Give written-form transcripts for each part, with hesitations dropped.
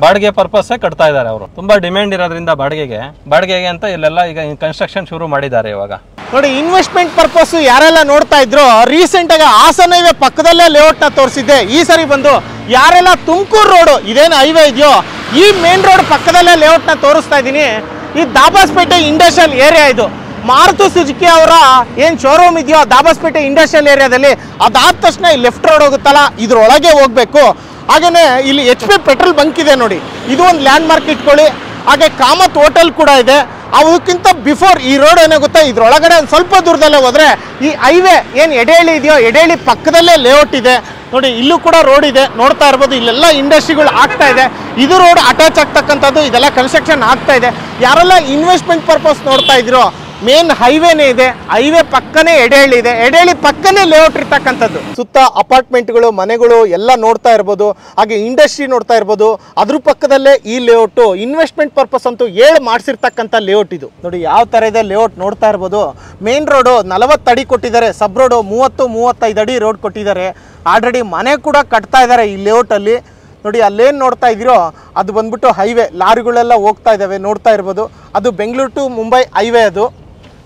ಬಾಡಿಗೆ ಪರ್ಪಸ್ ಕಟ್ತಾ ಇದ್ದಾರೆ ಅವರು. ತುಂಬಾ ಡಿಮ್ಯಾಂಡ್ ಇರೋದ್ರಿಂದ ಬಾಡಿಗೆಗೆ ಅಂತ ಇಲ್ಲೆಲ್ಲ ಈಗ ಕನ್ಸ್ಟ್ರಕ್ಷನ್ ಶುರು ಮಾಡಿದ್ದಾರೆ ಇವಾಗ. ನೋಡಿ, ಇನ್ವೆಸ್ಟ್ಮೆಂಟ್ ಪರ್ಪಸ್ ಯಾರೆಲ್ಲ ನೋಡ್ತಾ ಇದ್ರು, ರೀಸೆಂಟ್ ಆಗಿ ಹಾಸನ ಹೈವೇ ಪಕ್ಕದಲ್ಲೇ ಲೇಔಟ್ ನ ತೋರಿಸಿದ್ದೆ. ಈ ಸರಿ ಬಂದು ಯಾರೆಲ್ಲ ತುಮಕೂರು ರೋಡ್ ಇದೇನು ಹೈವೇ ಇದೆಯೋ ಈ ಮೇನ್ ರೋಡ್ ಪಕ್ಕದಲ್ಲೇ ಲೇಔಟ್ ನ ತೋರಿಸ್ತಾ ಇದ್ದೀನಿ. ಈ ದಾಬಾಸ್ಪೇಟೆ ಇಂಡಸ್ಟ್ರಿಯಲ್ ಏರಿಯಾ ಇದು. ಮಾರುತಿ ಸುಜುಕಿ ಅವರ ಏನು ಶೋರೂಮ್ ಇದೆಯೋ ದಾಬಾಸ್ಪೇಟೆ ಇಂಡಸ್ಟ್ರಿಯಲ್ ಏರಿಯಾದಲ್ಲಿ, ಅದಾದ ತಕ್ಷಣ ಈ ಲೆಫ್ಟ್ ರೋಡ್ ಹೋಗುತ್ತಲ್ಲ, ಇದ್ರೊಳಗೆ ಹೋಗ್ಬೇಕು. ಹಾಗೇನೆ ಇಲ್ಲಿ HP ಪೆಟ್ರೋಲ್ ಬಂಕ್ ಇದೆ ನೋಡಿ, ಇದು ಒಂದು ಲ್ಯಾಂಡ್ ಮಾರ್ಕ್ ಇಟ್ಕೊಳ್ಳಿ. ಹಾಗೆ ಕಾಮತ್ ಹೋಟೆಲ್ ಕೂಡ ಇದೆ. ಅದಕ್ಕಿಂತ ಬಿಫೋರ್ ಈ ರೋಡ್ ಏನಾಗುತ್ತೆ, ಇದ್ರೊಳಗಡೆ ಒಂದು ಸ್ವಲ್ಪ ದೂರದಲ್ಲೇ ಹೋದ್ರೆ ಈ ಹೈವೇ ಏನು ಎಡೆಹಳ್ಳಿ ಇದೆಯೋ ಎಡೆಹಳ್ಳಿ ಪಕ್ಕದಲ್ಲೇ ಲೇಔಟ್ ಇದೆ ನೋಡಿ. ಇಲ್ಲೂ ಕೂಡ ರೋಡ್ ಇದೆ, ನೋಡ್ತಾ ಇರ್ಬೋದು. ಇಲ್ಲೆಲ್ಲ ಇಂಡಸ್ಟ್ರಿಗಳು ಆಗ್ತಾ ಇದೆ. ಇದು ರೋಡ್ ಅಟ್ಯಾಚ್ ಆಗ್ತಕ್ಕಂಥದ್ದು, ಇದೆಲ್ಲ ಕನ್ಸ್ಟ್ರಕ್ಷನ್ ಆಗ್ತಾ ಇದೆ. ಯಾರೆಲ್ಲ ಇನ್ವೆಸ್ಟ್ಮೆಂಟ್ ಪರ್ಪಸ್ ನೋಡ್ತಾ ಇದ್ರು, ಮೇನ್ ಹೈವೇನೇ ಇದೆ, ಹೈವೇ ಪಕ್ಕನೇ ಎಡೆಹಳ್ಳಿ ಇದೆ, ಎಡೆಹಳ್ಳಿ ಪಕ್ಕನೇ ಲೇಔಟ್ ಇರ್ತಕ್ಕಂಥದ್ದು. ಸುತ್ತ ಅಪಾರ್ಟ್ಮೆಂಟ್ಗಳು, ಮನೆಗಳು ಎಲ್ಲ ನೋಡ್ತಾ ಇರ್ಬೋದು. ಹಾಗೆ ಇಂಡಸ್ಟ್ರಿ ನೋಡ್ತಾ ಇರ್ಬೋದು. ಅದ್ರ ಪಕ್ಕದಲ್ಲೇ ಈ ಲೇಔಟು ಇನ್ವೆಸ್ಟ್ಮೆಂಟ್ ಪರ್ಪಸ್ ಅಂತೂ ಮಾಡಿಸಿರ್ತಕ್ಕಂಥ ಲೇಔಟ್ ಇದು ನೋಡಿ. ಯಾವ ಥರ ಇದೆ ಲೇಔಟ್ ನೋಡ್ತಾ ಇರ್ಬೋದು. ಮೇನ್ ರೋಡು 40 ಅಡಿ ಕೊಟ್ಟಿದ್ದಾರೆ, ಸಬ್ ರೋಡು 30-35 ಅಡಿ ರೋಡ್ ಕೊಟ್ಟಿದ್ದಾರೆ. ಆಲ್ರೆಡಿ ಮನೆ ಕೂಡ ಕಟ್ತಾ ಇದ್ದಾರೆ ಈ ಲೇಔಟಲ್ಲಿ ನೋಡಿ. ಅಲ್ಲೇನು ನೋಡ್ತಾ ಇದ್ದೀರೋ ಅದು ಬಂದ್ಬಿಟ್ಟು ಹೈವೇ, ಲಾರಿಗಳೆಲ್ಲ ಹೋಗ್ತಾ ಇದ್ದಾವೆ ನೋಡ್ತಾ ಇರ್ಬೋದು. ಅದು ಬೆಂಗಳೂರು ಟು ಮುಂಬೈ ಹೈವೇ ಅದು.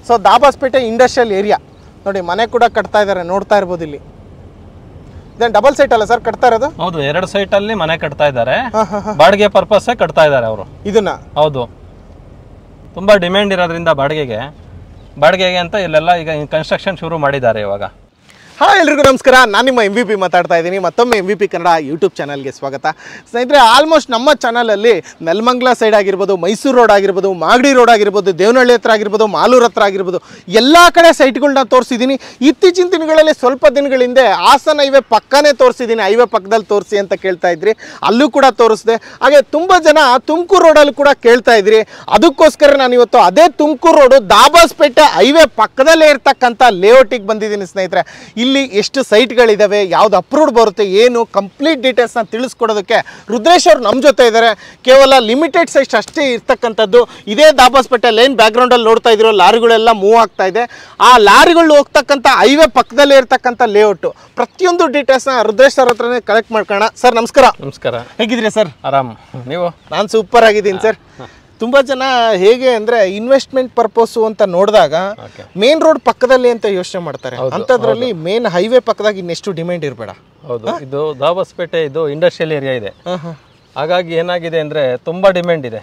ಸೊ ದಾಬಾಸ್ಪೇಟೆ ಇಂಡಸ್ಟ್ರಿಯಲ್ ಏರಿಯಾ ನೋಡಿ, ಮನೆ ಕೂಡ ಕಟ್ತಾ ಇದ್ದಾರೆ ನೋಡ್ತಾ ಇರ್ಬೋದು. ಇಲ್ಲಿ ಇದೇನು ಡಬಲ್ ಸೈಟ್ ಅಲ್ಲ ಸರ್ ಕಟ್ತಾ ಇರೋದು? ಹೌದು, 2 ಸೈಟ್ ಅಲ್ಲಿ ಮನೆ ಕಟ್ತಾ ಇದ್ದಾರೆ. ಬಾಡಿಗೆ ಪರ್ಪಸ್ ಕಟ್ತಾ ಇದ್ದಾರೆ ಅವರು ಇದನ್ನ. ಹೌದು, ತುಂಬಾ ಡಿಮ್ಯಾಂಡ್ ಇರೋದ್ರಿಂದ ಬಾಡಿಗೆಗೆ ಅಂತ ಇಲ್ಲೆಲ್ಲ ಈಗ ಕನ್ಸ್ಟ್ರಕ್ಷನ್ ಶುರು ಮಾಡಿದ್ದಾರೆ ಇವಾಗ. ಹಾಯ್ ಎಲ್ರಿಗೂ ನಮಸ್ಕಾರ, ನಾನು ನಿಮ್ಮ MVP ಮಾತಾಡ್ತಾ ಇದ್ದೀನಿ. ಮತ್ತೊಮ್ಮೆ MVP ಕನ್ನಡ ಯೂಟ್ಯೂಬ್ ಚಾನಲ್ಗೆ ಸ್ವಾಗತ. ಸ್ನೇಹಿತರೆ, ಆಲ್ಮೋಸ್ಟ್ ನಮ್ಮ ಚಾನಲಲ್ಲಿ ನೆಲಮಂಗಲ ಸೈಡ್ ಆಗಿರ್ಬೋದು, ಮೈಸೂರು ರೋಡ್ ಆಗಿರ್ಬೋದು, ಮಾಗಡಿ ರೋಡ್ ಆಗಿರ್ಬೋದು, ದೇವನಹಳ್ಳಿ ಹತ್ರ ಆಗಿರ್ಬೋದು, ಮಾಲೂರು ಹತ್ರ ಆಗಿರ್ಬೋದು, ಎಲ್ಲ ಕಡೆ ಸೈಟ್ಗಳನ್ನ ತೋರಿಸಿದ್ದೀನಿ. ಇತ್ತೀಚಿನ ದಿನಗಳಲ್ಲಿ ಸ್ವಲ್ಪ ದಿನಗಳ ಹಿಂದೆ ಹಾಸನ ಹೈವೇ ಪಕ್ಕನೇ ತೋರಿಸಿದ್ದೀನಿ, ಹೈವೇ ಪಕ್ಕದಲ್ಲಿ ತೋರಿಸಿ ಅಂತ ಕೇಳ್ತಾ ಇದ್ರಿ, ಅಲ್ಲೂ ಕೂಡ ತೋರಿಸಿದೆ. ಹಾಗೆ ತುಂಬ ಜನ ತುಮಕೂರು ರೋಡಲ್ಲಿ ಕೂಡ ಕೇಳ್ತಾ ಇದ್ರಿ. ಅದಕ್ಕೋಸ್ಕರ ನಾನು ಇವತ್ತು ಅದೇ ತುಮಕೂರು ರೋಡು ದಾಬಾಸ್ಪೇಟೆ ಹೈವೇ ಪಕ್ಕದಲ್ಲೇ ಇರ್ತಕ್ಕಂಥ ಲೇಔಟಿಗೆ ಬಂದಿದ್ದೀನಿ ಸ್ನೇಹಿತರೆ. ಇಲ್ಲಿ ಎಷ್ಟು ಸೈಟ್ಗಳಿದ್ದಾವೆ, ಯಾವ್ದು ಅಪ್ರೂವ್ಡ್ ಬರುತ್ತೆ, ಏನು ಕಂಪ್ಲೀಟ್ ಡೀಟೇಲ್ಸ್ನ ತಿಳಿಸ್ಕೊಡೋದಕ್ಕೆ ರುದ್ರೇಶ್ ಅವರು ನಮ್ಮ ಜೊತೆ ಇದ್ದಾರೆ. ಕೇವಲ ಲಿಮಿಟೆಡ್ ಸೈಟ್ ಅಷ್ಟೇ ಇರ್ತಕ್ಕಂಥದ್ದು. ಇದೇ ದಾಬಾಸ್ಪೇಟೆ ಲೈನ್ ಬ್ಯಾಕ್ಗ್ರೌಂಡಲ್ಲಿ ನೋಡ್ತಾ ಇದ್ರು, ಲಾರಿಗಳೆಲ್ಲ ಮೂವ್ ಆಗ್ತಾ ಇದೆ. ಆ ಲಾರಿಗಳು ಹೋಗ್ತಕ್ಕಂಥ ಹೈವೇ ಪಕ್ಕದಲ್ಲೇ ಇರ್ತಕ್ಕಂಥ ಲೇಔಟು. ಪ್ರತಿಯೊಂದು ಡೀಟೇಲ್ಸ್ನ ರುದ್ರೇಶ್ ಸರ್ ಹತ್ರನೇ ಕಲೆಕ್ಟ್ ಮಾಡ್ಕೋಣ. ಸರ್ ನಮಸ್ಕಾರ. ನಮಸ್ಕಾರ, ಹೇಗಿದ್ರಿ ಸರ್? ಆರಾಮ್, ನೀವು? ನಾನು ಸೂಪರ್ ಆಗಿದ್ದೀನಿ ಸರ್. ತುಂಬ ಜನ ಹೇಗೆ ಅಂದರೆ ಇನ್ವೆಸ್ಟ್ಮೆಂಟ್ ಪರ್ಪಸ್ಸು ಅಂತ ನೋಡಿದಾಗ ಮೇನ್ ರೋಡ್ ಪಕ್ಕದಲ್ಲಿ ಅಂತ ಯೋಚನೆ ಮಾಡ್ತಾರೆ. ಅಂಥದ್ರಲ್ಲಿ ಮೇನ್ ಹೈವೇ ಪಕ್ಕದಾಗ ಇನ್ನೆಷ್ಟು ಡಿಮ್ಯಾಂಡ್ ಇರಬೇಡ. ಹೌದು, ಇದು ದಾಬಾಸ್ಪೇಟೆ ಇದು ಇಂಡಸ್ಟ್ರಿಯಲ್ ಏರಿಯಾ ಇದೆ. ಹಾಗಾಗಿ ಏನಾಗಿದೆ ಅಂದರೆ ತುಂಬ ಡಿಮ್ಯಾಂಡ್ ಇದೆ.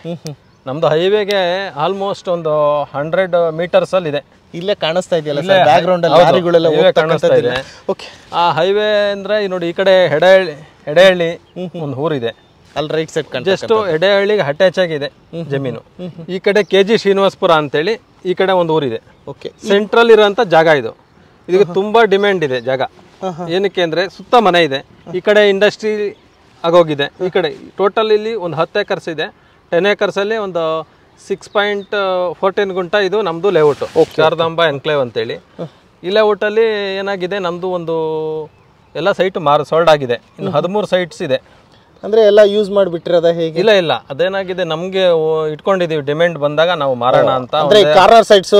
ನಮ್ಮದು ಹೈವೇಗೆ ಆಲ್ಮೋಸ್ಟ್ ಒಂದು 100 ಮೀಟರ್ಸ್ ಅಲ್ಲಿ ಇದೆ. ಇಲ್ಲೇ ಕಾಣಿಸ್ತಾ ಇದೆಯಲ್ಲ ಬ್ಯಾಕ್ ಗ್ರೌಂಡ್ ಅಲ್ಲಿ ಲಾರಿಗಳೆಲ್ಲ ಕಾಣಿಸ್ತಾ ಇದೆ. ಓಕೆ, ಆ ಹೈವೇ ಅಂದರೆ ನೋಡಿ, ಈ ಕಡೆ ಎಡೆಹಳ್ಳಿ ಒಂದು ಊರಿದೆ ಅಲ್ಲಿ ರೈಟ್ ಸೈಡ್ ಜಸ್ಟ್ ಎಡೆಹಳ್ಳಿಗೆ ಅಟ್ಯಾಚ್ ಆಗಿದೆ ಜಮೀನು. ಈ ಕಡೆ KG ಶ್ರೀನಿವಾಸಪುರ ಅಂತೇಳಿ ಈ ಕಡೆ ಒಂದು ಊರಿದೆ. ಓಕೆ, ಸೆಂಟ್ರಲ್ ಇರೋಂಥ ಜಾಗ ಇದು. ಇದಕ್ಕೆ ತುಂಬಾ ಡಿಮ್ಯಾಂಡ್ ಇದೆ ಜಾಗ. ಏನಕ್ಕೆ ಅಂದ್ರೆ ಸುತ್ತ ಮನೆ ಇದೆ, ಈ ಕಡೆ ಇಂಡಸ್ಟ್ರಿ ಆಗೋಗಿದೆ. ಈ ಕಡೆ ಟೋಟಲ್ ಇಲ್ಲಿ ಒಂದು 10 ಎಕರ್ಸ್ ಇದೆ. 10 ಎಕರ್ಸ್ ಅಲ್ಲಿ ಒಂದು 6.14 ಗುಂಟ ಇದು ನಮ್ದು ಲೇಔಟ್, ಶಾರದಾಂಬ ಎನ್ಕ್ಲೇವ್ ಅಂತೇಳಿ. ಈ ಲೇಔಟ್ ಅಲ್ಲಿ ಏನಾಗಿದೆ, ನಮ್ದು ಒಂದು ಎಲ್ಲ ಸೈಟ್ ಸೋಲ್ಡ್ ಆಗಿದೆ. ಇನ್ನು 13 ಸೈಟ್ಸ್ ಇದೆ. ಅಂದ್ರೆ ಎಲ್ಲ ಯೂಸ್ ಮಾಡಿಬಿಟ್ಟಿರೋದ ಹೇಗೆ? ಇಲ್ಲ, ಅದೇನಾಗಿದೆ, ನಮ್ಗೆ ಇಟ್ಕೊಂಡಿದೀವಿ, ಡಿಮ್ಯಾಂಡ್ ಬಂದಾಗ ನಾವು ಮಾರೋಣ ಅಂತ. ಕಾರ್ನರ್ ಸೈಟ್ಸ್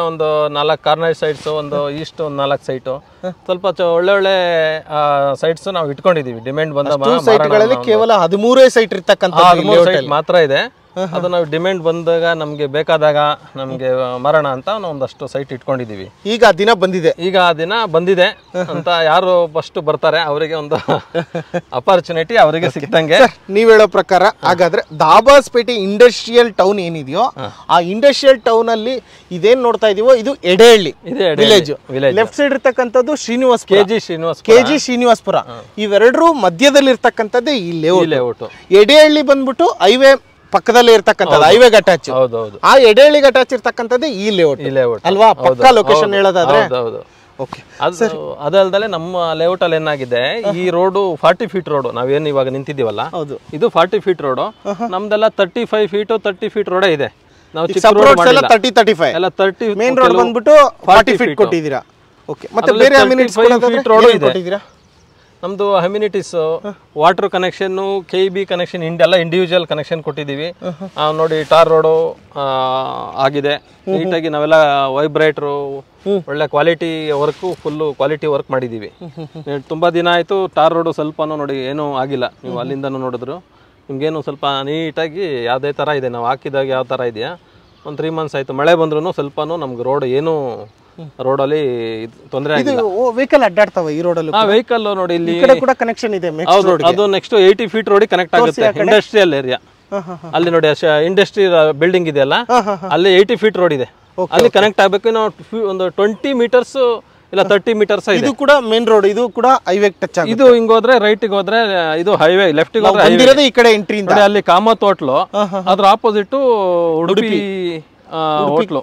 ಒಂದು 4 ಕಾರ್ನರ್ ಸೈಟ್ಸ್, ಒಂದು ಈಸ್ಟ್ ಒಂದು 4 ಸೈಟು, ಸ್ವಲ್ಪ ಒಳ್ಳೆ ಸೈಟ್ಸ್ ನಾವು ಇಟ್ಕೊಂಡಿದೀವಿ. ಡಿಮ್ಯಾಂಡ್ ಬಂದ ಸೈಟ್ಗಳಲ್ಲಿ ಕೇವಲ 13 ಸೈಟ್ ಇರ್ತಕ್ಕಂಥ ಸೈಟ್ ಮಾತ್ರ ಇದೆ. ಅದು ನಾವು ಡಿಮ್ಯಾಂಡ್ ಬಂದಾಗ ನಮ್ಗೆ ಬೇಕಾದಾಗ ನಮ್ಗೆ ಮರಣ ಅಂತ ಒಂದಷ್ಟು ಸೈಟ್ ಇಟ್ಕೊಂಡಿದೀವಿ. ಈಗ ಆ ದಿನ ಬಂದಿದೆ ಅಂತ ಯಾರು ಫಸ್ಟ್ ಬರ್ತಾರೆ ಅವರಿಗೆ ಒಂದು ಅಪರ್ಚುನಿಟಿ ಅವರಿಗೆ ಸಿಕ್ತಂಗೆ. ನೀವ್ ಹೇಳೋ ಪ್ರಕಾರ ಹಾಗಾದ್ರೆ ದಾಬಾಸ್ಪೇಟೆ ಇಂಡಸ್ಟ್ರಿಯಲ್ ಟೌನ್ ಏನಿದೆಯೋ ಆ ಇಂಡಸ್ಟ್ರಿಯಲ್ ಟೌನ್ ಅಲ್ಲಿ ಇದೇನ್ ನೋಡ್ತಾ ಇದೀವೋ ಇದು ಎಡೆಹಳ್ಳಿ ವಿಲೇಜ್. ಲೆಫ್ಟ್ ಸೈಡ್ ಇರ್ತಕ್ಕಂಥದ್ದು KG ಶ್ರೀನಿವಾಸಪುರ. ಇವೆರಡರೂ ಮಧ್ಯದಲ್ಲಿ ಇರ್ತಕ್ಕಂಥದ್ದೇ ಈ ಲೇಔಟ್. ಎಡೆಹಳ್ಳಿ ಬಂದ್ಬಿಟ್ಟು ಹೈವೇ ಪಕ್ಕದಲ್ಲೇ ಇರ್ತಕ್ಕಂಥದ್ದು, ಹೈವೇ ಅಟ್ಯಾಚ್. ಆ ಎಡೆಹಳ್ಳಿಗೆ ಅಟ್ಯಾಚ್ ಇರ್ತಕ್ಕಂಥದ್ದೇ ಈ ಲೇಔಟ್ ಅಲ್ವಾ? ಪಕ್ಕಾ ಲೊಕೇಶನ್ ಹೇಳೋದಾದ್ರೆ. ಓಕೆ, ಅದಲ್ದಲೆ ನಮ್ಮ ಲೇಔಟ್ ಅಲ್ಲಿ ಏನಾಗಿದೆ, ಈ ರೋಡ್ 40 ಫೀಟ್ ರೋಡ್, ನಾವೇನು ಇವಾಗ ನಿಂತಿದ್ದೀವಲ್ಲ ಇದು 40 ಫೀಟ್ ರೋಡ್. ನಮ್ದೆಲ್ಲ 35 ಫೀಟ್ 30 ಫೀಟ್ ರೋಡೇ ಇದೆ. ನಾವು ಚಿಕ್ಕ ರೋಡ್ 30-35 ಎಲ್ಲ 30, ಮೇನ್ ರೋಡ್ ಬಂದ್ಬಿಟ್ಟು 40 ಫೀಟ್ ಕೊಟ್ಟಿದ್ದೀರಾ. ಓಕೆ, ಮತ್ತೆ ಬೇರೆ ಅಮ್ಯುನಿಟೀಸ್ ಕೊಟ್ಟಿದ್ದೀರಾ? ನಮ್ದು amenities, water connection, KEB connection, ಎಲ್ಲ ಇಂಡಿವಿಜುವಲ್ ಕನೆಕ್ಷನ್ ಕೊಟ್ಟಿದ್ದೀವಿ. ನೋಡಿ, ಟಾರ್ ರೋಡು ಆಗಿದೆ ನೀಟಾಗಿ. ನಾವೆಲ್ಲ ವೈಬ್ರೇಟ್ರು, ಒಳ್ಳೆ quality work, full quality work ಮಾಡಿದ್ದೀವಿ. ತುಂಬಾ ದಿನ ಆಯ್ತು ಟಾರ್ ರೋಡು ಸ್ವಲ್ಪನೂ ನೋಡಿ ಏನೂ ಆಗಿಲ್ಲ. ನೀವು ಅಲ್ಲಿಂದನೂ ನೋಡಿದ್ರು ನಿಮ್ಗೇನು ಸ್ವಲ್ಪ ನೀಟಾಗಿ ಯಾವುದೇ ಥರ ಇದೆ ನಾವು ಹಾಕಿದಾಗ ಯಾವ ಥರ ಇದೆಯಾ ಒಂದು 3 months ಆಯಿತು ಮಳೆ ಬಂದ್ರೂ ಸ್ವಲ್ಪನೂ ನಮ್ಗೆ ರೋಡ್ ಏನು ರೋಡಲ್ಲಿ ತೊಂದರೆ ಆಗಿಲ್ಲ. ವೆಹಿಕಲ್ ಅಡ್ಡಾಡ್ತಾವ ಈ ರೋಡಲ್ಲಿ. ವೆಹಿಕಲ್ ನೋಡಿ ಇಲ್ಲಿ ಈ ಕಡೆ ಕೂಡ ಕನೆಕ್ಷನ್ ಇದೆ. ಅದು ನೆಕ್ಸ್ಟ್ 80 feet ರೋಡಿಗೆ ಕನೆಕ್ಟ್ ಆಗುತ್ತೆ. ಇಂಡಸ್ಟ್ರಿಯಲ್ ಏರಿಯಾ ಅಲ್ಲಿ ನೋಡಿ ಇಂಡಸ್ಟ್ರಿ ಬಿಲ್ಡಿಂಗ್ ಇದೆಯಲ್ಲ ಅಲ್ಲಿ 80 feet ರೋಡ್ ಇದೆ, ಅಲ್ಲಿ ಕನೆಕ್ಟ್ ಆಗಬೇಕು. ನಾವು ಒಂದು 20 meters ಇಲ್ಲ 30 meters ಇದೆ. ಇದು ಕೂಡ ಮೇನ್ ರೋಡ್, ಇದು ಕೂಡ ಹೈವೇ ಟಚ್ ಆಗುತ್ತೆ. ಇದು ಹಿಂಗ್ ಹೋದ್ರೆ ರೈಟ್ಗೆ ಹೋದ್ರೆ ಇದು ಹೈವೇ, ಲೆಫ್ಟ್ ಹೋದ್ರೆ ಬಂದಿರೋದು ಈ ಕಡೆ ಎಂಟ್ರಿ ಇಂದ. ಅಲ್ಲಿ ಕಾಮತ್ ಹೋಟ್ಲು, ಅದ್ರ ಆಪೋಸಿಟ್ ಉಡುಪಿ ಹೋಟ್ಲು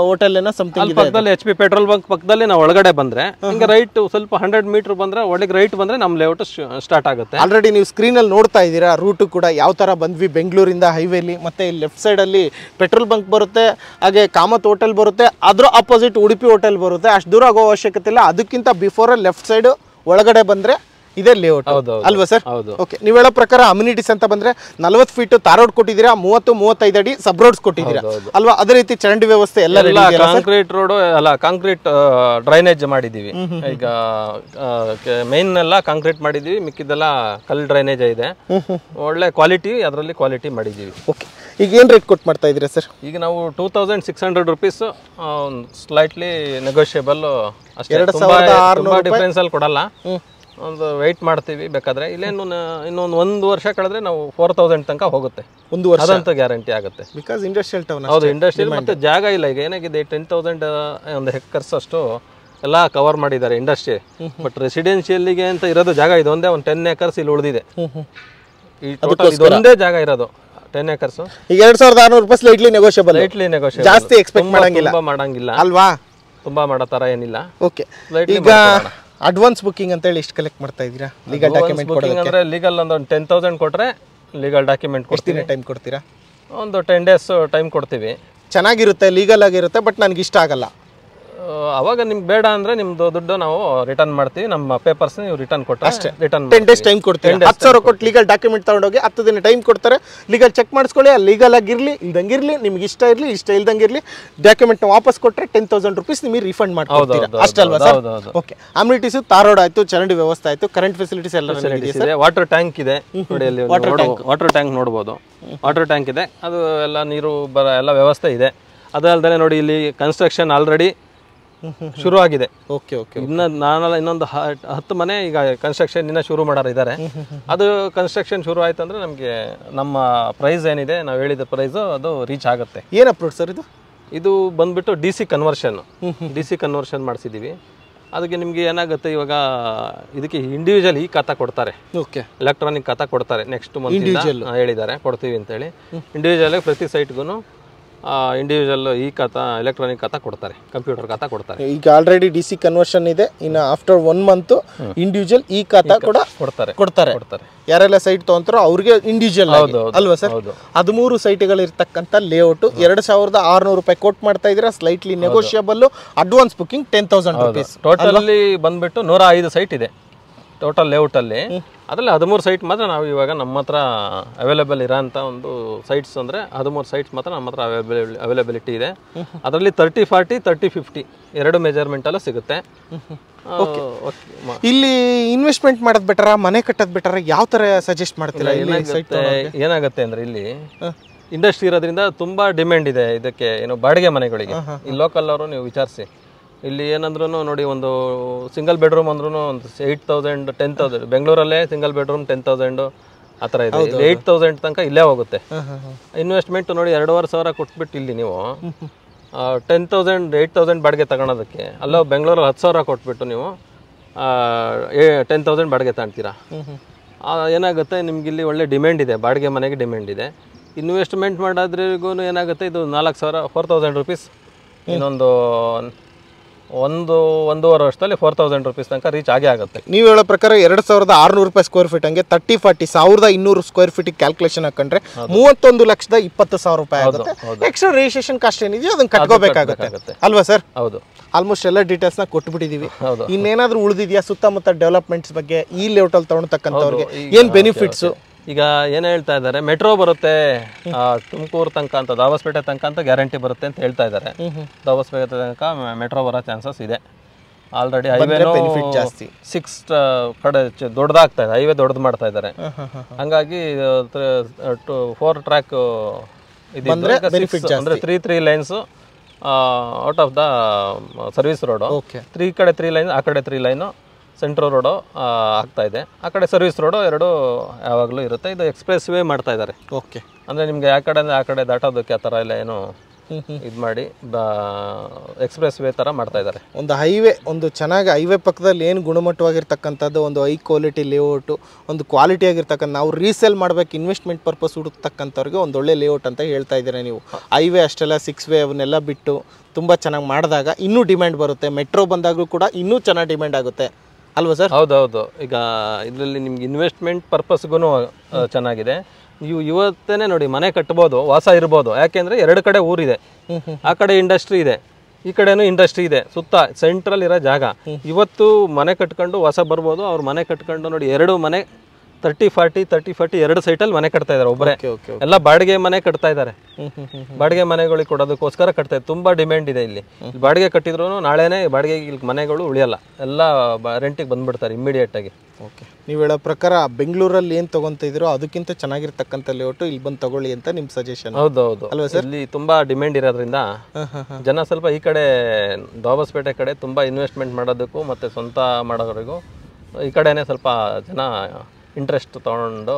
ಹೋಟೆಲ್ ಏನೋ ಸಮಥಿಂಗ್ ಅಲ್ಲಿ ಪಕ್ಕದಲ್ಲಿ HP ಪೆಟ್ರೋಲ್ ಬಂಕ್ ಪಕ್ಕದಲ್ಲಿ ನಾವು ಒಳಗಡೆ ಬಂದ್ರೆ ಹಿಂಗೆ ರೈಟ್ ಸ್ವಲ್ಪ 100 meter ಬಂದ್ರೆ ಒಳಗೆ ರೈಟ್ ಬಂದ್ರೆ ನಮ್ಮ ಲೇಔಟ್ ಸ್ಟಾರ್ಟ್ ಆಗುತ್ತೆ. ಆಲ್ರೆಡಿ ನೀವು ಸ್ಕ್ರೀನ್ ಅಲ್ಲಿ ನೋಡ್ತಾ ಇದ್ದೀರಾ ರೂಟ್ ಕೂಡ ಯಾವ ತರ ಬಂದ್ವಿ ಬೆಂಗಳೂರಿಂದ ಹೈವೇಲಿ. ಮತ್ತೆ ಲೆಫ್ಟ್ ಸೈಡ್ ಅಲ್ಲಿ ಪೆಟ್ರೋಲ್ ಬಂಕ್ ಬರುತ್ತೆ, ಹಾಗೆ ಕಾಮತ್ ಹೋಟೆಲ್ ಬರುತ್ತೆ, ಅದ್ರ ಅಪೋಸಿಟ್ ಉಡುಪಿ ಹೋಟೆಲ್ ಬರುತ್ತೆ. ಅಷ್ಟು ದೂರ ಆಗೋ ಅವಶ್ಯಕತೆ ಇಲ್ಲ. ಅದಕ್ಕಿಂತ ಬಿಫೋರ್ ಲೆಫ್ಟ್ ಸೈಡ್ ಒಳಗಡೆ ಬಂದ್ರೆ ಇದೇ ಲೇಔಟ್ ಅಲ್ವಾ ಸರ್? ಓಕೆ, ನೀವು ಹೇಳೋ ಪ್ರಕಾರ ಅಮ್ಯುನಿಟೀಸ್ ಅಂತ ಬಂದ್ರೆ 40 feet ತಾರ್ ರೋಡ್ ಕೊಟ್ಟಿದ್ದೀರಾ, 30-35 ಅಡಿ ಸಬ್ ರೋಡ್ಸ್ ಕೊಟ್ಟಿದ್ದೀರಾ ಅಲ್ವಾ? ಅದೇ ರೀತಿ ಚರಂಡಿ ವ್ಯವಸ್ಥೆ ಎಲ್ಲ ಕಾಂಕ್ರೀಟ್ ರೋಡ್ ಅಲ್ಲ, ಕಾಂಕ್ರೀಟ್ ಡ್ರೈನೇಜ್ ಮಾಡಿದೀವಿ. ಈಗ ಮೇನ್ ಎಲ್ಲ ಕಾಂಕ್ರೀಟ್ ಮಾಡಿದೀವಿ, ಮಿಕ್ಕಿದೆಲ್ಲ ಕಲ್ ಡ್ರೈನೇಜ್ ಇದೆ. ಒಳ್ಳೆ ಕ್ವಾಲಿಟಿ, ಅದರಲ್ಲಿ ಕ್ವಾಲಿಟಿ ಮಾಡಿದೀವಿ. ಓಕೆ, ಈಗ ಏನ್ ರೇಟ್ ಕೊಟ್ಟು ಮಾಡ್ತಾ ಇದ್ದೀರಾ ಸರ್? ಈಗ ನಾವು 2600 rupees, ಸ್ಲೈಟ್ಲಿ ನೆಗೋಷಿಯಬಲ್ ಅಷ್ಟೇ, ತುಂಬಾ ಡಿಫರೆನ್ಸ್ ಅಲ್ಲಿ ಕೊಡಲ್ಲ. ಒಂದು ವೆಯ್ಟ್ ಮಾಡ್ತೀವಿ ಬೇಕಾದ್ರೆ. ಇಲ್ಲೇನು ಇನ್ನೊಂದು 1 ವರ್ಷ ಕಳೆದ್ರೆ ನಾವು 4000 ತನಕ ಹೋಗುತ್ತೆ. 1 ವರ್ಷ ಅದಂತೂ ಗ್ಯಾರಂಟಿ ಆಗುತ್ತೆ. Because industrial town. ಹೌದು, ಇಂಡಸ್ಟ್ರಿಯಲ್. ಮತ್ತೆ ಜಾಗ ಇಲ್ಲ. ಈಗ ಏನಾಗಿದೆ 10,000 ಒಂದು ಹೆಕ್ಟರ್ಸ್ ಅಷ್ಟು ಎಲ್ಲ ಕವರ್ ಮಾಡಿದ್ದಾರೆ ಇಂಡಸ್ಟ್ರಿ. ಬಟ್ ರೆಸಿಡೆನ್ಷಿಯಲ್ಗೆ ಅಂತ ಇರೋದು ಜಾಗ ಇದು ಒಂದೇ, ಒಂದು 10 acres ಇಲ್ಲಿ ಉಳಿದಿದೆ. ಈ ಟೋಟಲ್ ಇದೊಂದೇ ಜಾಗ ಇರೋದು 10 acres. ಈಗ 2600 ರೂಪಾಯಿ ಸ್ಲೈಟ್ಲಿ ನೆಗೋಷಿಯಬಲ್. ಜಾಸ್ತಿ ಎಕ್ಸ್ಪೆಕ್ಟ್ ಮಾಡಂಗಿಲ್ಲ. ತುಂಬಾ ಮಾಡಂಗಿಲ್ಲ ಅಲ್ವಾ? ತುಂಬಾ ಮಾಡೋ ತರ ಏನಿಲ್ಲ. ಓಕೆ, ಈಗ ಅಡ್ವಾನ್ಸ್ ಬುಕಿಂಗ್ ಅಂತ ಹೇಳಿ ಎಷ್ಟು ಕಲೆಕ್ಟ್ ಮಾಡ್ತಾ ಇದ್ದೀರಾ? ಲೀಗಲ್ ಡಾಕ್ಯುಮೆಂಟ್ ಬುಕಿಂಗ್ ಅಂದ್ರೆ ಲೀಗಲ್ ಒಂದು 10,000 ಕೊಟ್ರೆ ಲೀಗಲ್ ಡಾಕ್ಯುಮೆಂಟ್ ಕೊಡ್ತೀವಿ. ಟೈಮ್ ಕೊಡ್ತೀರಾ? ಒಂದು 10 days ಟೈಮ್ ಕೊಡ್ತೀವಿ. ಚೆನ್ನಾಗಿರುತ್ತೆ, ಲೀಗಲ್ ಆಗಿರುತ್ತೆ, ಬಟ್ ನನಗೆ ಇಷ್ಟ ಆಗಲ್ಲ. ಅವಾಗ ನಿಮ್ಗೆ ಬೇಡ ಅಂದ್ರೆ ನಿಮ್ದು ದುಡ್ಡು ನಾವು ರಿಟರ್ನ್ ಮಾಡ್ತೀವಿ. ನಮ್ಮ ಪೇಪರ್ಸ್ ನೀವು ರಿಟರ್ನ್ ಕೊಟ್ಟರೆ ಅಷ್ಟೇ. ರಿಟರ್ನ್ 10 days ಟೈಮ್ ಕೊಡ್ತೀವಿ. 10,000 ಕೊಟ್ಟು ಲೀಗಲ್ ಡಾಕ್ಯುಮೆಂಟ್ ತಗೊಂಡೋಗಿ 10 ದಿನ ಟೈಮ್ ಕೊಡ್ತಾರೆ. ಲೀಗಲ್ ಚೆಕ್ ಮಾಡಿಸ್ಕೊಳ್ಳಿ, ಲೀಗಲ್ ಆಗಿರಲಿ ಇಲ್ದಂಗಿರಲಿ, ನಿಮ್ಗೆ ಇಷ್ಟ ಇರಲಿ ಇಷ್ಟ ಇಲ್ದಂಗಿರಲಿ, ಡಾಕ್ಯುಮೆಂಟ್ ವಾಪಸ್ ಕೊಟ್ಟರೆ 10,000 ರೂಪೀಸ್ ನಿಮಗೆ ರಿಫಂಡ್ ಮಾಡ್ಕೊಡ್ತೀರಾ. ಅಷ್ಟಲ್ವಾ sir? Okay, amenities tar road ಆಯ್ತು, ಚರಂಡಿ ವ್ಯವಸ್ಥೆ ಆಯ್ತು, ಕರೆಂಟ್ ಫೆಸಿಲಿಟೀಸ್ ಎಲ್ಲ ಇದೆ. ವಾಟರ್ ಟ್ಯಾಂಕ್ ಇದೆ ನೋಡಿ, ಅಲ್ಲಿ ವಾಟರ್ ಟ್ಯಾಂಕ್ ನೋಡ್ಬೋದು. ವಾಟರ್ ಟ್ಯಾಂಕ್ ಇದೆ, ಅದು ಎಲ್ಲ ನೀರು ಎಲ್ಲ ವ್ಯವಸ್ಥೆ ಇದೆ. ಅದಲ್ಲದೆ ನೋಡಿ ಇಲ್ಲಿ ಕನ್ಸ್ಟ್ರಕ್ಷನ್ ಆಲ್ರೆಡಿ ಶುರು ಆಗಿದೆ. ಓಕೆ ಓಕೆ, ಇನ್ನೊಂದು 10 ಮನೆ ಈಗ ಕನ್ಸ್ಟ್ರಕ್ಷನ್ ಇನ್ನ ಶುರು ಮಾಡೋರಿದ್ದಾರೆ. ಅದು ಕನ್ಸ್ಟ್ರಕ್ಷನ್ ಶುರು ಆಯ್ತು ಅಂದ್ರೆ ನಮಗೆ ನಮ್ಮ ಪ್ರೈಸ್ ಏನಿದೆ ನಾವು ಹೇಳಿದ ಪ್ರೈಸ್ ಅದು ರೀಚ್ ಆಗುತ್ತೆ. ಏನು ಅಪ್ರೋಚ್ ಸರ್ ಇದು? ಇದು ಬಂದ್ಬಿಟ್ಟು DC ಕನ್ವರ್ಷನ್ ಮಾಡಿಸಿದೀವಿ. ಅದಕ್ಕೆ ನಿಮ್ಗೆ ಏನಾಗುತ್ತೆ, ಇವಾಗ ಇದಕ್ಕೆ ಇಂಡಿವಿಜುವಲ್ ಈ ಖಾತಾ ಕೊಡ್ತಾರೆ. ಓಕೆ, ಎಲೆಕ್ಟ್ರಾನಿಕ್ ಖಾತಾ ಕೊಡ್ತಾರೆ. ನೆಕ್ಸ್ಟ್ ಮಂತ್ ಹೇಳಿದ್ದಾರೆ ಕೊಡ್ತೀವಿ ಅಂತೇಳಿ. ಇಂಡಿವಿಜುವಲ್ ಪ್ರತಿ ಸೈಟ್ಗೂ ಇಂಡಿವಿಜುವಲ್ ಈ ಖಾತಾ, ಎಲೆಕ್ಟ್ರಾನಿಕ್ ಖಾತಾ ಕೊಡ್ತಾರೆ, ಕಂಪ್ಯೂಟರ್ ಖಾತಾ ಕೊಡ್ತಾರೆ. ಈಗ ಆಲ್ರೆಡಿ DC ಕನ್ವರ್ಷನ್ ಇದೆ, ಇನ್ನು ಆಫ್ಟರ್ 1 month ಇಂಡಿವಿಜುವಲ್ ಈ ಖಾತಾ ಕೂಡ ಕೊಡ್ತಾರೆ. ಯಾರೆಲ್ಲ ಸೈಟ್ ತಗೊಂತಾರೋ ಅವ್ರಿಗೆ ಇಂಡಿವಿಜುವಲ್ ಅಲ್ವಾ ಸರ್? 13 ಸೈಟ್ಗಳು ಇರ್ತಕ್ಕಂಥ ಲೇಔಟ್ 2600 ರೂಪಾಯಿ ಕೊಟ್ಟು ಮಾಡ್ತಾ ಇದ್ದೀರಾ. Slightly negotiable. Advance booking 10,000 rupees. Totally ಬಂದ್ಬಿಟ್ಟು 105 ಸೈಟ್ ಇದೆ ಟೋಟಲ್ ಲೇಔಟ್ ಅಲ್ಲಿ. ಅದರಲ್ಲಿ 13 ಸೈಟ್ ಮಾತ್ರ ನಾವು ಇವಾಗ ನಮ್ಮ ಹತ್ರ ಅವೈಲೇಬಲ್ ಇರೋಂಥ ಒಂದು ಸೈಟ್ಸ್ ಅಂದರೆ 13 ಸೈಟ್ಸ್ ಮಾತ್ರ ನಮ್ಮ ಹತ್ರ ಅವೈಲೇಬಿಲಿಟಿ ಇದೆ. ಅದರಲ್ಲಿ 30-40, 30-50 ಎರಡು ಮೆಜರ್ಮೆಂಟಲ್ಲೂ ಸಿಗುತ್ತೆ. ಇಲ್ಲಿ ಇನ್ವೆಸ್ಟ್ಮೆಂಟ್ ಮಾಡೋದು ಬೆಟರ, ಮನೆ ಕಟ್ಟೋದು ಬೆಟರ, ಯಾವ ಥರ ಸಜೆಸ್ಟ್ ಮಾಡ್ತೀರಾ? ಏನಾಗುತ್ತೆ ಅಂದರೆ ಇಲ್ಲಿ ಇಂಡಸ್ಟ್ರಿ ಇರೋದ್ರಿಂದ ತುಂಬ ಡಿಮ್ಯಾಂಡ್ ಇದೆ ಇದಕ್ಕೆ, ಏನು ಬಾಡಿಗೆ ಮನೆಗಳಿಗೆ. ಈ ಲೋಕಲ್ ಅವರು ನೀವು ವಿಚಾರಿಸಿ, ಇಲ್ಲಿ ಏನಂದ್ರೂ ನೋಡಿ, ಒಂದು ಸಿಂಗಲ್ ಬೆಡ್ರೂಮ್ ಅಂದ್ರೂ ಒಂದು 8,000, 10,000. ಬೆಂಗಳೂರಲ್ಲೇ ಸಿಂಗಲ್ ಬೆಡ್ರೂಮ್ 10,000 ಆ ಥರ ಇದೆ. 8,000 ತನಕ ಇಲ್ಲೇ ಹೋಗುತ್ತೆ. ಇನ್ವೆಸ್ಟ್ಮೆಂಟ್ ನೋಡಿ 2,500 ಕೊಟ್ಬಿಟ್ಟು ಇಲ್ಲಿ ನೀವು 10,000, 8,000 ಬಾಡಿಗೆ ತಗೊಳೋದಕ್ಕೆ, ಅಲ್ಲೋ ಬೆಂಗಳೂರಲ್ಲಿ 10,000 ಕೊಟ್ಬಿಟ್ಟು ನೀವು 10,000 ಬಾಡಿಗೆ ತಗೊಳ್ತೀರಾ. ಏನಾಗುತ್ತೆ, ನಿಮ್ಗೆ ಇಲ್ಲಿ ಒಳ್ಳೆ ಡಿಮ್ಯಾಂಡ್ ಇದೆ, ಬಾಡಿಗೆ ಮನೆಗೆ ಡಿಮ್ಯಾಂಡ್ ಇದೆ. ಇನ್ವೆಸ್ಟ್ಮೆಂಟ್ ಮಾಡೋದ್ರಿಗೂ ಏನಾಗುತ್ತೆ, ಇದು 4,000, 4,000 ರೂಪೀಸ್. ಇನ್ನೊಂದು 1-1.5 ವರ್ಷದಲ್ಲಿ 4,000 ರೂಪೀಸ್ ತನಕ ರೀಚ್ ಆಗೇ ಆಗುತ್ತೆ. ನೀವು ಹೇಳೋ ಪ್ರಕಾರ 2,600 ರೂಪಾಯಿ ಸ್ಕ್ವೇರ್ ಫೀಟ್, ಹಂಗೆ 30-40 1,200 ಸ್ಕ್ವೇರ್ ಫೀಟ್ ಕ್ಯಾಲ್ಕುಲೇಷನ್ ಹಾಕೊಂಡ್ರೆ 31,20,000 ರೂಪಾಯಿ ಆಗುತ್ತೆ. ಎಕ್ಸ್ಟ್ರಾ ರಿಜಿಸ್ಟ್ರೇಷನ್ ಕಾಸ್ಟ್ ಏನಿದೆಯೋ ಅದನ್ನ ಕಟ್ಕೋಬೇಕಾಗುತ್ತೆ ಅಲ್ವಾ ಸರ್? ಹೌದು, ಆಲ್ಮೋಸ್ಟ್ ಎಲ್ಲ ಡೀಟೇಲ್ಸ್ ನ ಕೊಟ್ಬಿಟ್ಟಿದೀವಿ. ಇನ್ನೇನಾದ್ರೂ ಉಳಿದಿದೆಯಾ ಸುತ್ತಮುತ್ತ ಡೆವಲಪ್ಮೆಂಟ್ಸ್ ಬಗ್ಗೆ? ಈ ಲೇಔಟ್ ಅಲ್ಲಿ ತಗೊಳ್ತಕ್ಕಂಥವ್ರಿಗೆ ಏನ್ ಬೆನಿಫಿಟ್ಸ್? ಈಗ ಏನು ಹೇಳ್ತಾ ಇದ್ದಾರೆ, ಮೆಟ್ರೋ ಬರುತ್ತೆ ತುಮಕೂರು ತನಕ ಅಂತ, ದಾಬಸ್ಪೇಟೆ ತನಕ ಅಂತ ಗ್ಯಾರಂಟಿ ಬರುತ್ತೆ ಅಂತ ಹೇಳ್ತಾ ಇದ್ದಾರೆ. ದಾಬಸ್ಪೇಟೆ ತನಕ ಮೆಟ್ರೋ ಬರೋ ಚಾನ್ಸಸ್ ಇದೆ. ಆಲ್ರೆಡಿ ಹೈವೇನು ಬೆನಿಫಿಟ್ ಜಾಸ್ತಿ 6 ಕಡೆ ದೊಡ್ಡದಾಗ್ತಾ ಇದೆ, ಹೈವೇ ದೊಡ್ಡದು ಮಾಡ್ತಾ ಇದ್ದಾರೆ. ಹಂಗಾಗಿ 4 ಟ್ರ್ಯಾಕ್ ಇದೆ ಅಂದ್ರೆ 3 lines out of the service road. 3 ಕಡೆ 3 ಲೈನ್, ಆ ಕಡೆ 3 ಲೈನು, ಸೆಂಟ್ರಲ್ ರೋಡು ಆಗ್ತಾ ಇದೆ. ಆ ಕಡೆ ಸರ್ವಿಸ್ ರೋಡು 2 ಯಾವಾಗಲೂ ಇರುತ್ತೆ. ಇದು ಎಕ್ಸ್ಪ್ರೆಸ್ ವೇ ಮಾಡ್ತಾ ಇದ್ದಾರೆ. ಓಕೆ, ಅಂದರೆ ನಿಮಗೆ ಆ ಕಡೆ ಆ ಕಡೆ ದಾಟೋದಕ್ಕೆ ಆ ಥರ ಎಲ್ಲ ಏನು ಇದು ಮಾಡಿ ಎಕ್ಸ್ಪ್ರೆಸ್ ವೇ ಥರ ಮಾಡ್ತಾ ಇದ್ದಾರೆ. ಒಂದು ಹೈವೇ, ಒಂದು ಚೆನ್ನಾಗಿ ಹೈವೇ ಪಕ್ಕದಲ್ಲಿ ಏನು ಗುಣಮಟ್ಟವಾಗಿರ್ತಕ್ಕಂಥದ್ದು, ಒಂದು ಹೈ ಕ್ವಾಲಿಟಿ ಲೇಔಟು, ಒಂದು ಕ್ವಾಲಿಟಿ ಆಗಿರ್ತಕ್ಕಂಥ, ನಾವು ರೀಸೇಲ್ ಮಾಡಬೇಕು ಇನ್ವೆಸ್ಟ್ಮೆಂಟ್ ಪರ್ಪಸ್ ಹುಡುಕ್ತಕ್ಕಂಥವ್ರಿಗೆ ಒಂದು ಒಳ್ಳೆ ಲೇಔಟ್ ಅಂತ ಹೇಳ್ತಾ ಇದ್ದೀರಾ ನೀವು. ಹೈವೇ ಅಷ್ಟೆಲ್ಲ 6 ವೇ ಅವನ್ನೆಲ್ಲ ಬಿಟ್ಟು ತುಂಬ ಚೆನ್ನಾಗಿ ಮಾಡಿದಾಗ ಇನ್ನೂ ಡಿಮ್ಯಾಂಡ್ ಬರುತ್ತೆ. ಮೆಟ್ರೋ ಬಂದಾಗಲೂ ಕೂಡ ಇನ್ನೂ ಚೆನ್ನಾಗಿ ಡಿಮ್ಯಾಂಡ್ ಆಗುತ್ತೆ ಅಲ್ವಾ ಸರ್? ಹೌದೌದು. ಈಗ ಇದರಲ್ಲಿ ನಿಮ್ಗೆ ಇನ್ವೆಸ್ಟ್ಮೆಂಟ್ ಪರ್ಪಸ್ಗೂ ಚೆನ್ನಾಗಿದೆ. ನೀವು ಇವತ್ತೇ ನೋಡಿ ಮನೆ ಕಟ್ಬೋದು, ವಾಸ ಇರ್ಬೋದು. ಯಾಕೆಂದರೆ 2 ಕಡೆ ಊರಿದೆ, ಆ ಕಡೆ ಇಂಡಸ್ಟ್ರಿ ಇದೆ, ಈ ಕಡೆನೂ ಇಂಡಸ್ಟ್ರಿ ಇದೆ, ಸುತ್ತ ಸೆಂಟ್ರಲ್ ಇರೋ ಜಾಗ. ಇವತ್ತು ಮನೆ ಕಟ್ಕೊಂಡು ವಾಸ ಬರ್ಬೋದು. ಅವ್ರು ಮನೆ ಕಟ್ಕೊಂಡು ನೋಡಿ 2 ಮನೆ 30-40 2 ಸೈಟಲ್ಲಿ ಮನೆ ಕಟ್ತಾ ಇದ್ದಾರೆ ಒಬ್ಬರೇ. ಎಲ್ಲ ಬಾಡಿಗೆ ಮನೆ ಕಟ್ತಾ ಇದ್ದಾರೆ. ಬಾಡಿಗೆ ಮನೆಗಳಿಗೆ ಕೊಡೋದಕ್ಕೋಸ್ಕರ ಕಟ್ತಾ ಇದ್ದಾರೆ. ತುಂಬ ಡಿಮ್ಯಾಂಡ್ ಇದೆ ಇಲ್ಲಿ. ಬಾಡಿಗೆ ಕಟ್ಟಿದ್ರು ನಾಳೆನೇ ಬಾಡಿಗೆ ಇಲ್ಲಿ ಮನೆಗಳು ಉಳಿಯಲ್ಲ, ಎಲ್ಲ ರೆಂಟಿಗೆ ಬಂದ್ಬಿಡ್ತಾರೆ ಇಮ್ಮಿಡಿಯೇಟ್ ಆಗಿ. ಓಕೆ, ನೀವು ಹೇಳೋ ಪ್ರಕಾರ ಬೆಂಗಳೂರಲ್ಲಿ ಏನು ತೊಗೊತಿದ್ದೀರೋ ಅದಕ್ಕಿಂತ ಚೆನ್ನಾಗಿರ್ತಕ್ಕಂಥ ಲೇಔಟು ಇಲ್ಲಿ ಬಂದು ತಗೊಳ್ಳಿ ಅಂತ ನಿಮ್ಮ ಸಜೆಷನ್. ಹೌದೌದು ಅಲ್ವಾ ಸರ್? ಇಲ್ಲಿ ತುಂಬ ಡಿಮ್ಯಾಂಡ್ ಇರೋದ್ರಿಂದ ಜನ ಸ್ವಲ್ಪ ಈ ಕಡೆ ದಾಬಸ್ಪೇಟೆ ಕಡೆ ತುಂಬ ಇನ್ವೆಸ್ಟ್ಮೆಂಟ್ ಮಾಡೋದಕ್ಕೂ ಮತ್ತು ಸ್ವಂತ ಮಾಡೋರಿಗೂ ಈ ಕಡೆನೇ ಸ್ವಲ್ಪ ಜನ ಇಂಟ್ರೆಸ್ಟ್ ತೊಗೊಂಡು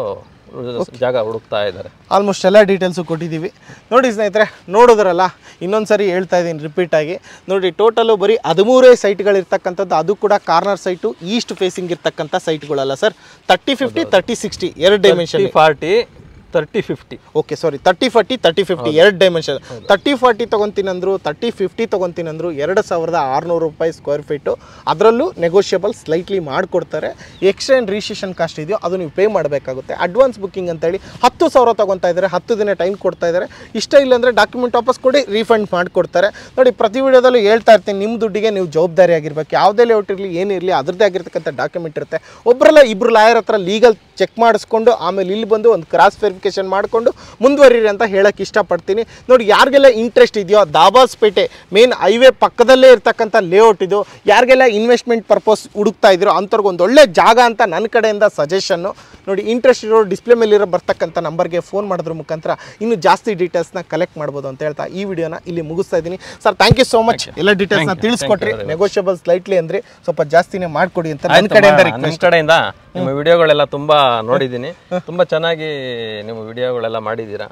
ಜಾಗ ಹುಡುಕ್ತಾ ಇದ್ದಾರೆ. ಆಲ್ಮೋಸ್ಟ್ ಎಲ್ಲ ಡೀಟೇಲ್ಸು ಕೊಟ್ಟಿದ್ದೀವಿ ನೋಡಿ ಸ್ನೇಹಿತರೆ. ನೋಡಿದ್ರಲ್ಲ, ಇನ್ನೊಂದು ಸರಿ ಹೇಳ್ತಾ ಇದ್ದೀನಿ ರಿಪೀಟಾಗಿ ನೋಡಿ. ಟೋಟಲು ಬರೀ 13 ಸೈಟ್ಗಳಿರ್ತಕ್ಕಂಥದ್ದು, ಅದು ಕೂಡ ಕಾರ್ನರ್ ಸೈಟು, ಈಸ್ಟ್ ಫೇಸಿಂಗ್ ಇರ್ತಕ್ಕಂಥ ಸೈಟ್ಗಳಲ್ಲ sir. 30-50 30-60 2 dimension, 30-40 okay sorry 30-40 30-50 2 dimension. 30-40 ತೊಗೊತೀನಂದ್ರು, 30-50 ತೊಗೊತೀನಂದ್ರು 2600 ರೂಪಾಯಿ ಸ್ಕ್ವೇರ್ ಫೀಟು. ಅದರಲ್ಲೂ ನೆಗೋಷಿಯಬಲ್ ಸ್ಲೈಟ್ಲಿ ಮಾಡಿಕೊಡ್ತಾರೆ. ಎಕ್ಸ್ಟ್ರಾ ಏನು ರಿಜಿಸ್ಟ್ರೇಷನ್ ಕಾಸ್ಟ್ ಇದೆಯೋ ಅದು ನೀವು ಪೇ ಮಾಡಬೇಕಾಗುತ್ತೆ. ಅಡ್ವಾನ್ಸ್ ಬುಕ್ಕಿಂಗ್ ಅಂತೇಳಿ 10,000 ತೊಗೊತಾ ಇದ್ದಾರೆ. 10 ದಿನ ಟೈಮ್ ಕೊಡ್ತಾ ಇದ್ದಾರೆ. ಇಷ್ಟ ಇಲ್ಲಾಂದರೆ ಡಾಕ್ಯುಮೆಂಟ್ ವಾಪಸ್ ಕೊಡಿ, ರೀಫಂಡ್ ಮಾಡಿಕೊಡ್ತಾರೆ. ನೋಡಿ, ಪ್ರತಿ ವಿಡಿಯೋದಲ್ಲೂ ಹೇಳ್ತಾ ಇರ್ತೀನಿ, ನಿಮ್ಮ ದುಡ್ಡಿಗೆ ನೀವು ಜವಾಬ್ದಾರಿ ಆಗಿರ್ಬೇಕು. ಯಾವುದೇ ಲೇಔಟ್ ಇರಲಿ ಏನಿರಲಿ ಅದರದ್ದೇ ಆಗಿರ್ತಕ್ಕಂಥ ಡಾಕ್ಯುಮೆಂಟ್ ಇರುತ್ತೆ. ಒಬ್ಬರಲ್ಲ ಇಬ್ಬರು ಲಾಯರ್ ಹತ್ರ ಲೀಗಲ್ ಚೆಕ್ ಮಾಡಿಸ್ಕೊಂಡು ಆಮೇಲೆ ಇಲ್ಲಿ ಬಂದು ಒಂದು ಕ್ರಾಸ್ ವೆರಿಫಿಕೇಷನ್ ಮಾಡಿಕೊಂಡು ಮುಂದುವರಿರಿ ಅಂತ ಹೇಳಕ್ಕೆ ಇಷ್ಟಪಡ್ತೀನಿ. ನೋಡಿ, ಯಾರಿಗೆಲ್ಲ ಇಂಟ್ರೆಸ್ಟ್ ಇದೆಯೋ ದಾಬಾಸ್ಪೇಟೆ ಮೇನ್ ಹೈವೇ ಪಕ್ಕದಲ್ಲೇ ಇರ್ತಕ್ಕಂಥ ಲೇಔಟ್ ಇದು, ಯಾರಿಗೆಲ್ಲ ಇನ್ವೆಸ್ಟ್ಮೆಂಟ್ ಪರ್ಪಸ್ ಹುಡುಕ್ತಾ ಇದ್ರು ಅಂಥವ್ರಿಗೆ ಒಂದು ಒಳ್ಳೆ ಜಾಗ ಅಂತ ನನ್ನ ಕಡೆಯಿಂದ ಸಜೆಷನ್ನು. ನೋಡಿ, ಇಂಟ್ರೆಸ್ಟ್ ಇರೋ ಡಿಸ್ಪ್ಲೇ ಮೇಲಿರೋ ಬರ್ತಕ್ಕಂಥ ನಂಬರ್ಗೆ ಫೋನ್ ಮಾಡೋದ್ರ ಮುಖಾಂತರ ಇನ್ನೂ ಜಾಸ್ತಿ ಡೀಟೇಲ್ಸ್ನ ಕಲೆಕ್ಟ್ ಮಾಡ್ಬೋದು ಅಂತ ಹೇಳ್ತಾ ಈ ವಿಡಿಯೋನ ಇಲ್ಲಿ ಮುಗಿಸ್ತಾ ಇದ್ದೀನಿ. Sir, thank you so much. ಎಲ್ಲ ಡೀಟೇಲ್ಸ್ನ ತಿಳಿಸ್ಕೊಟ್ರಿ. ನೆಗೋಷಿಯಬಲ್ ಸ್ಲೈಟ್ಲಿ ಅಂದರೆ ಸ್ವಲ್ಪ ಜಾಸ್ತಿನೇ ಮಾಡಿಕೊಡಿ ಅಂತ ನನ್ನ ಕಡೆಯಿಂದ ನಿಮ್ಮ ವಿಡಿಯೋಗಳೆಲ್ಲ ತುಂಬಾ ನೋಡಿದ್ದೀನಿ. ತುಂಬಾ ಚೆನ್ನಾಗಿ ನೀವು ವಿಡಿಯೋಗಳೆಲ್ಲ ಮಾಡಿದ್ದೀರಾ.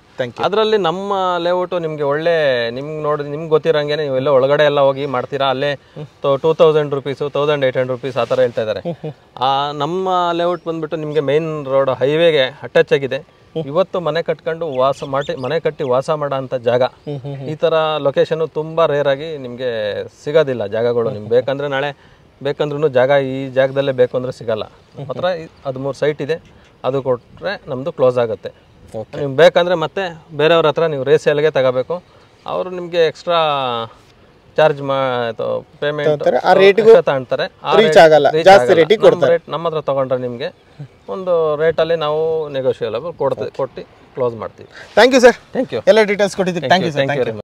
ಅದರಲ್ಲಿ ನಮ್ಮ ಲೇಔಟ್ ನಿಮ್ಗೆ ಒಳ್ಳೆ ನಿಮ್ಗೆ ಗೊತ್ತಿರಂಗೆ ನೀವು ಎಲ್ಲ ಒಳಗಡೆ ಎಲ್ಲ ಹೋಗಿ ಮಾಡ್ತೀರಾ. ಅಲ್ಲೇ 2000 ರೂಪೀಸ್ 1800 ರೂಪೀಸ್ ಆ ಥರ ಹೇಳ್ತಾ ಇದ್ದಾರೆ. ನಮ್ಮ ಲೇಔಟ್ ಬಂದ್ಬಿಟ್ಟು ನಿಮಗೆ ಮೈನ್ ರೋಡ್ ಹೈವೇಗೆ ಅಟ್ಯಾಚ್ ಆಗಿದೆ. ಇವತ್ತು ಮನೆ ಕಟ್ಕೊಂಡು ಮನೆ ಕಟ್ಟಿ ವಾಸ ಮಾಡೋ ಅಂಥ ಜಾಗ, ಈ ಥರ ಲೊಕೇಶನ್ ತುಂಬಾ ರೇರ್ ಆಗಿ ನಿಮಗೆ ಸಿಗೋದಿಲ್ಲ ಜಾಗಗಳು. ನಿಮ್ಗೆ ಬೇಕಂದ್ರೆ ನಾಳೆ ಬೇಕಂದ್ರೂ ಜಾಗ ಈ ಜಾಗದಲ್ಲೇ ಬೇಕು ಅಂದರೆ ಸಿಗಲ್ಲ. ಮಾತ್ರ 13 ಸೈಟ್ ಇದೆ, ಅದು ಕೊಟ್ಟರೆ ನಮ್ಮದು ಕ್ಲೋಸ್ ಆಗುತ್ತೆ. ನಿಮ್ಗೆ ಬೇಕಂದರೆ ಮತ್ತೆ ಬೇರೆಯವ್ರ ಹತ್ರ ನೀವು ರೇಸೇಲ್ಗೆ ತಗೋಬೇಕು. ಅವರು ನಿಮಗೆ ಎಕ್ಸ್ಟ್ರಾ ಚಾರ್ಜ್ ಪೇಮೆಂಟ್ ತಗೊಳ್ತಾರೆ. ನಮ್ಮ ಹತ್ರ ತೊಗೊಂಡ್ರೆ ನಿಮಗೆ ಒಂದು ರೇಟಲ್ಲಿ ನಾವು ನೆಗೋಷಿಯಬಲ್ ಕೊಟ್ಟು ಕ್ಲೋಸ್ ಮಾಡ್ತೀವಿ. Thank you sir. Thank you. ಎಲ್ಲ ಡೀಟೇಲ್ಸ್ ಕೊಟ್ಟಿದ್ದೀವಿ. Thank you sir.